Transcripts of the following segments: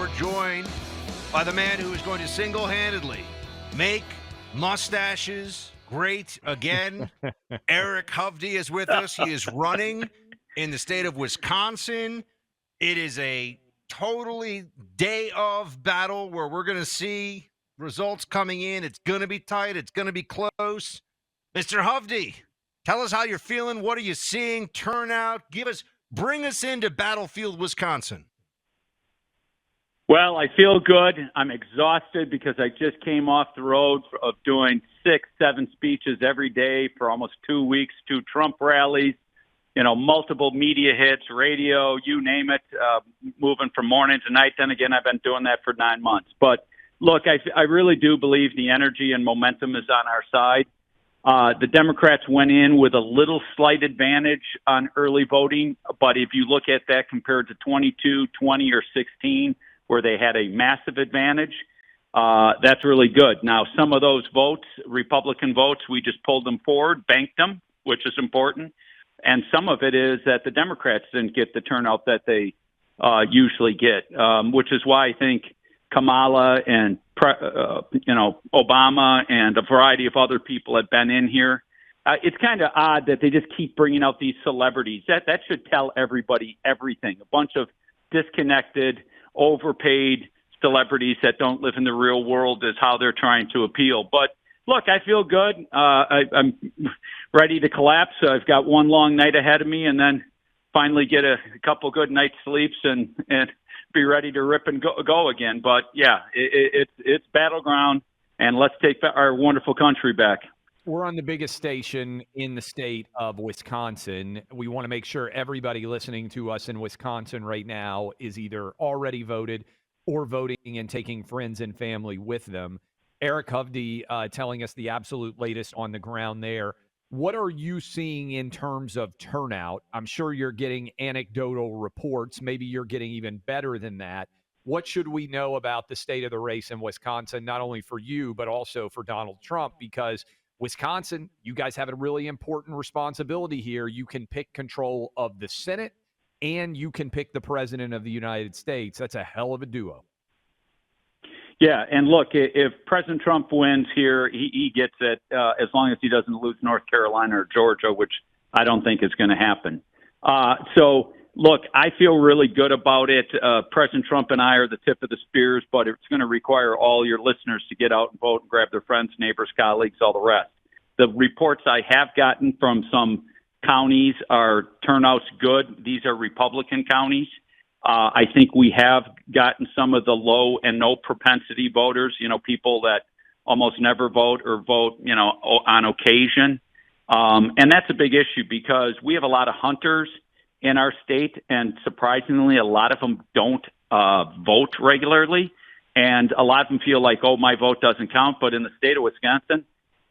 are joined by the man who is going to single-handedly make mustaches great again. Eric Hovde is with us. He is running in the state of Wisconsin. It is a totally day of battle where we're going to see results coming in. It's going to be tight. It's going to be close. Mr. Hovde, tell us how you're feeling. What are you seeing? Turnout. Bring us into Battlefield, Wisconsin. Well, I feel good. I'm exhausted because I just came off the road of doing 6-7 speeches every day for almost 2 weeks, 2 Trump rallies, multiple media hits, radio, you name it, moving from morning to night. Then again, I've been doing that for 9 months. But look, I really do believe the energy and momentum is on our side. The Democrats went in with a little slight advantage on early voting, but if you look at that compared to 22, 20, or 16, where they had a massive advantage, that's really good. Now, some of those votes, Republican votes, we just pulled them forward, banked them, which is important. And some of it is that the Democrats didn't get the turnout that they usually get, which is why I think Kamala and Obama and a variety of other people have been in here. It's kind of odd that they just keep bringing out these celebrities. That should tell everybody everything. A bunch of disconnected, overpaid celebrities that don't live in the real world is how they're trying to appeal. But look, I feel good. I'm ready to collapse. I've got one long night ahead of me, and then finally get a couple good nights' sleeps and be ready to rip and go again. But yeah, it's battleground, and let's take our wonderful country back. We're on the biggest station in the state of Wisconsin. We want to make sure everybody listening to us in Wisconsin right now is either already voted or voting and taking friends and family with them. Eric Hovde telling us the absolute latest on the ground there. What are you seeing in terms of turnout? I'm sure you're getting anecdotal reports. Maybe you're getting even better than that. What should we know about the state of the race in Wisconsin, not only for you, but also for Donald Trump? Because Wisconsin, you guys have a really important responsibility here. You can pick control of the Senate and you can pick the president of the United States. That's a hell of a duo. Yeah, and look, if President Trump wins here, he gets it as long as he doesn't lose North Carolina or Georgia, which I don't think is going to happen. So, look, I feel really good about it. President Trump and I are the tip of the spears, but it's going to require all your listeners to get out and vote and grab their friends, neighbors, colleagues, all the rest. The reports I have gotten from some counties are turnout's good. These are Republican counties. I think we have gotten some of the low and no propensity voters, people that almost never vote or vote, on occasion. And that's a big issue because we have a lot of hunters in our state, and surprisingly, a lot of them don't vote regularly. And a lot of them feel like, my vote doesn't count. But in the state of Wisconsin,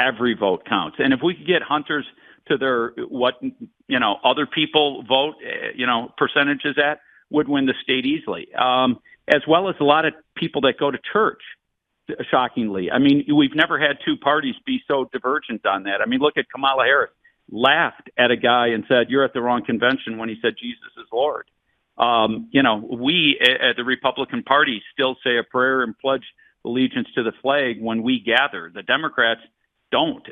every vote counts. And if we could get hunters to their other people vote, percentages at, would win the state easily, as well as a lot of people that go to church, shockingly. I mean, we've never had two parties be so divergent on that. I mean, look at Kamala Harris laughed at a guy and said, "You're at the wrong convention," when he said Jesus is Lord. We at the Republican Party still say a prayer and pledge allegiance to the flag when we gather. The Democrats don't.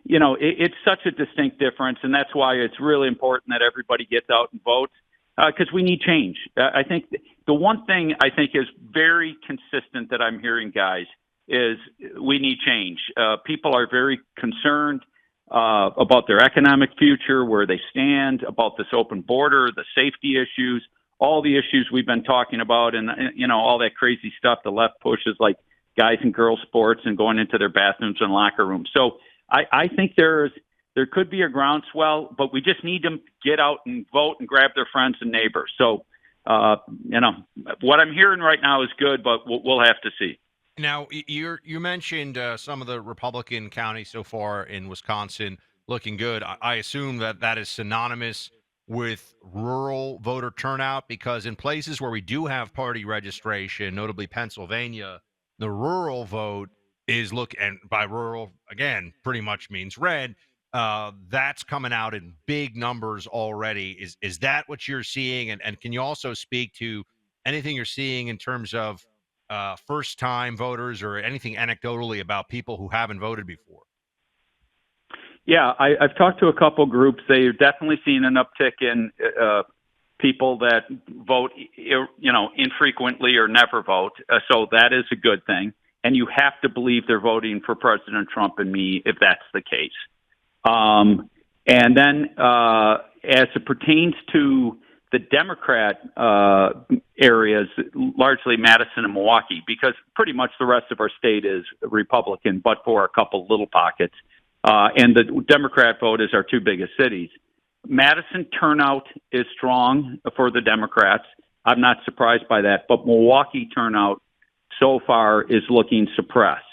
It's such a distinct difference, and that's why it's really important that everybody gets out and votes. Because we need change. I think the one thing I think is very consistent that I'm hearing, guys, is we need change. People are very concerned about their economic future, where they stand, about this open border, the safety issues, all the issues we've been talking about, and all that crazy stuff the left pushes, like guys and girls sports and going into their bathrooms and locker rooms. So I think there could be a groundswell, but we just need them to get out and vote and grab their friends and neighbors. So, what I'm hearing right now is good, but we'll have to see. Now, you mentioned some of the Republican counties so far in Wisconsin looking good. I assume that is synonymous with rural voter turnout, because in places where we do have party registration, notably Pennsylvania, the rural vote and by rural, again, pretty much means red. That's coming out in big numbers already. Is that what you're seeing? And can you also speak to anything you're seeing in terms of first-time voters or anything anecdotally about people who haven't voted before? Yeah, I've talked to a couple groups. They've definitely seen an uptick in people that vote, infrequently or never vote. So that is a good thing. And you have to believe they're voting for President Trump and me if that's the case. And then as it pertains to the Democrat areas, largely Madison and Milwaukee, because pretty much the rest of our state is Republican, but for a couple little pockets. And the Democrat vote is our two biggest cities. Madison turnout is strong for the Democrats. I'm not surprised by that. But Milwaukee turnout so far is looking suppressed.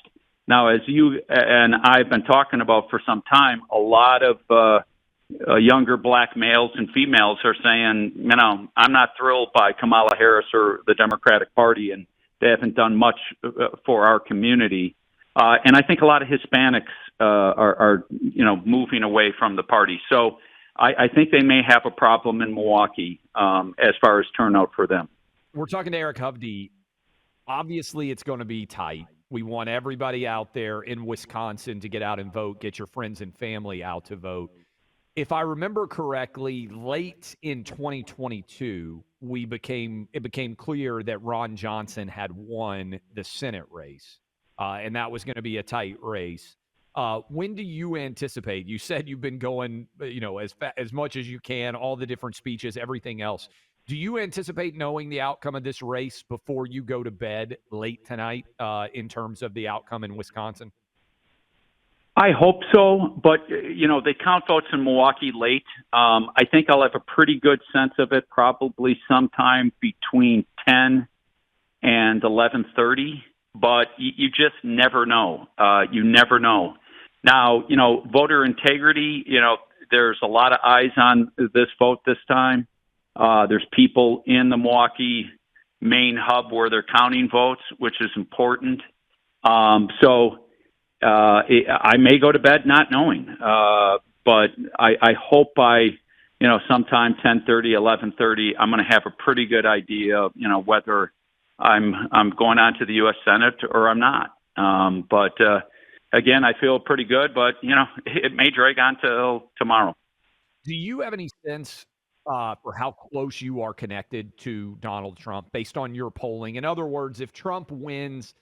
Now, as you and I've been talking about for some time, a lot of younger black males and females are saying, I'm not thrilled by Kamala Harris or the Democratic Party, and they haven't done much for our community. And I think a lot of Hispanics are moving away from the party. So I think they may have a problem in Milwaukee as far as turnout for them. We're talking to Eric Hovde. Obviously, it's going to be tight. We want everybody out there in Wisconsin to get out and vote, get your friends and family out to vote. If I remember correctly, late in 2022, it became clear that Ron Johnson had won the Senate race, and that was going to be a tight race. When do you anticipate? You said you've been going, as much as you can, all the different speeches, everything else. Do you anticipate knowing the outcome of this race before you go to bed late tonight in terms of the outcome in Wisconsin? I hope so, but, they count votes in Milwaukee late. I think I'll have a pretty good sense of it probably sometime between 10 and 11:30, but you just never know. You never know. Now, voter integrity, there's a lot of eyes on this vote this time. There's people in the Milwaukee main hub where they're counting votes, which is important. So I may go to bed not knowing, but I hope by sometime 10:30, 11:30, I'm going to have a pretty good idea, whether I'm going on to the U.S. Senate or I'm not. But again, I feel pretty good, but it may drag on till tomorrow. Do you have any sense for how close you are connected to Donald Trump based on your polling? In other words, if Trump wins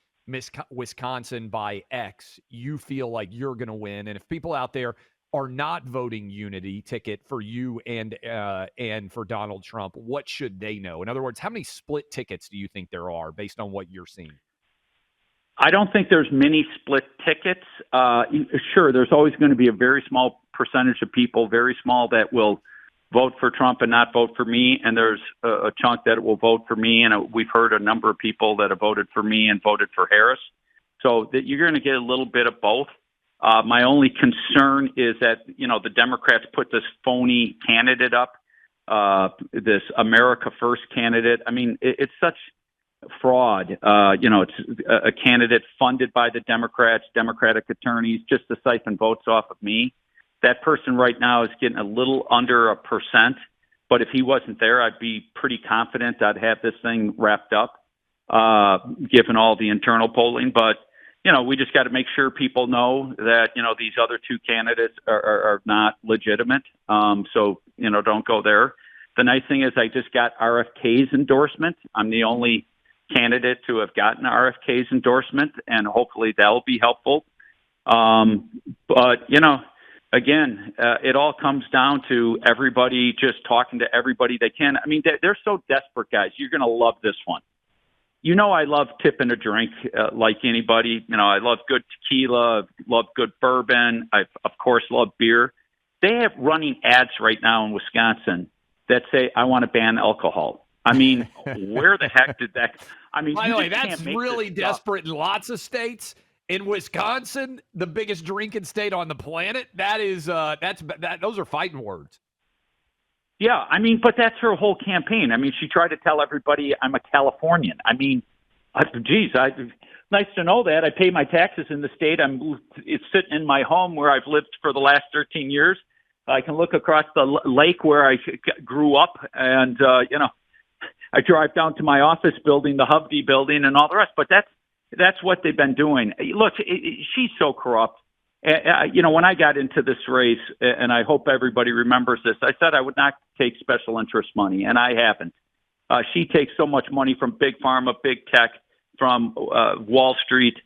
Wisconsin by X, you feel like you're going to win. And if people out there are not voting unity ticket for you and for Donald Trump, what should they know? In other words, how many split tickets do you think there are based on what you're seeing? I don't think there's many split tickets. Sure, there's always going to be a very small percentage of people, very small, that will vote for Trump and not vote for me. And there's a chunk that will vote for me. And we've heard a number of people that have voted for me and voted for Harris. So that you're going to get a little bit of both. My only concern is that, the Democrats put this phony candidate up, this America First candidate. I mean, it's such fraud. It's a candidate funded by the Democrats, Democratic attorneys, just to siphon votes off of me. That person right now is getting a little under 1%, but if he wasn't there, I'd be pretty confident I'd have this thing wrapped up, given all the internal polling. But, we just got to make sure people know that, these other two candidates are not legitimate. So, don't go there. The nice thing is I just got RFK's endorsement. I'm the only candidate to have gotten RFK's endorsement, and hopefully that'll be helpful. But, again, it all comes down to everybody just talking to everybody they can. I mean, they're so desperate, guys. You're going to love this one. I love tipping a drink like anybody. I love good tequila, love good bourbon. I, of course, love beer. They have running ads right now in Wisconsin that say, I want to ban alcohol. I mean, where the heck did that? I mean, by the way, that's really desperate in lots of states. In Wisconsin, the biggest drinking state on the planet, those are fighting words. Yeah, I mean, but that's her whole campaign. I mean, she tried to tell everybody I'm a Californian. I mean, nice to know that. I pay my taxes in the state. It's sitting in my home where I've lived for the last 13 years. I can look across the lake where I grew up, and I drive down to my office building, the Hovde building, and all the rest. But that's what they've been doing. Look, she's so corrupt. When I got into this race, and I hope everybody remembers this, I said I would not take special interest money, and I haven't. She takes so much money from big pharma, big tech, from Wall Street.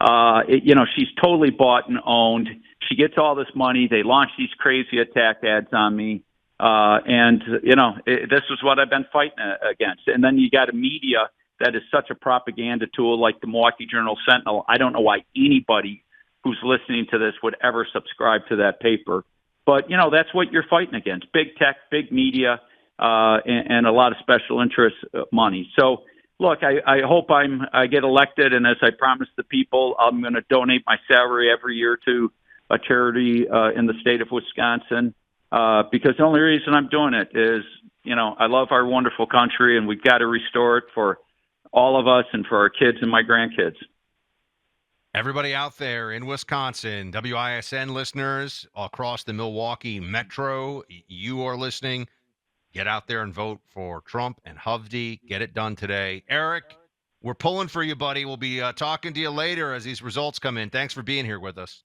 She's totally bought and owned. She gets all this money. They launch these crazy attack ads on me. This is what I've been fighting against. And then you got a media that is such a propaganda tool like the Milwaukee Journal-Sentinel. I don't know why anybody who's listening to this would ever subscribe to that paper. But, that's what you're fighting against. Big tech, big media, and a lot of special interest money. So, look, I hope I get elected, and as I promised the people, I'm going to donate my salary every year to a charity in the state of Wisconsin, because the only reason I'm doing it is, I love our wonderful country, and we've got to restore it for all of us and for our kids and my grandkids. Everybody out there in Wisconsin, WISN listeners across the Milwaukee Metro, you are listening. Get out there and vote for Trump and Hovde. Get it done today. Eric, we're pulling for you, buddy. We'll be talking to you later as these results come in. Thanks for being here with us.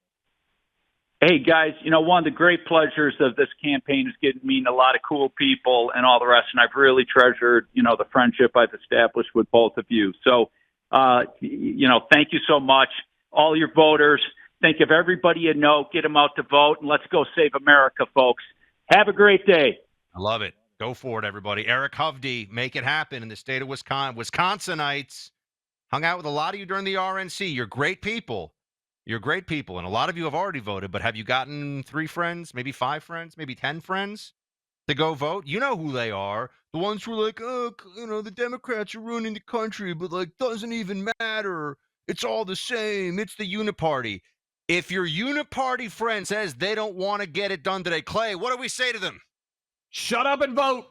Hey, guys, one of the great pleasures of this campaign is getting to meet a lot of cool people and all the rest, and I've really treasured, the friendship I've established with both of you. So, thank you so much. All your voters, think of everybody you know, get them out to vote, and let's go save America, folks. Have a great day. I love it. Go for it, everybody. Eric Hovde, make it happen in the state of Wisconsin. Wisconsinites, hung out with a lot of you during the RNC. You're great people. You're great people, and a lot of you have already voted, but have you gotten 3 friends, maybe 5 friends, maybe 10 friends to go vote? You know who they are. The ones who are like, the Democrats are ruining the country, but, doesn't even matter. It's all the same. It's the uniparty. If your uniparty friend says they don't want to get it done today, Clay, what do we say to them? Shut up and vote.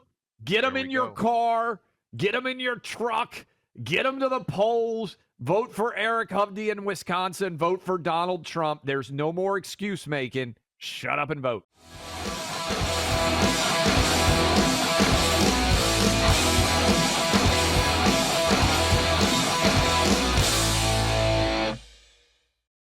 Get them in your car. Get them in your truck. Get them to the polls. Vote for Eric Hovde in Wisconsin. Vote for Donald Trump. There's no more excuse making. Shut up and vote.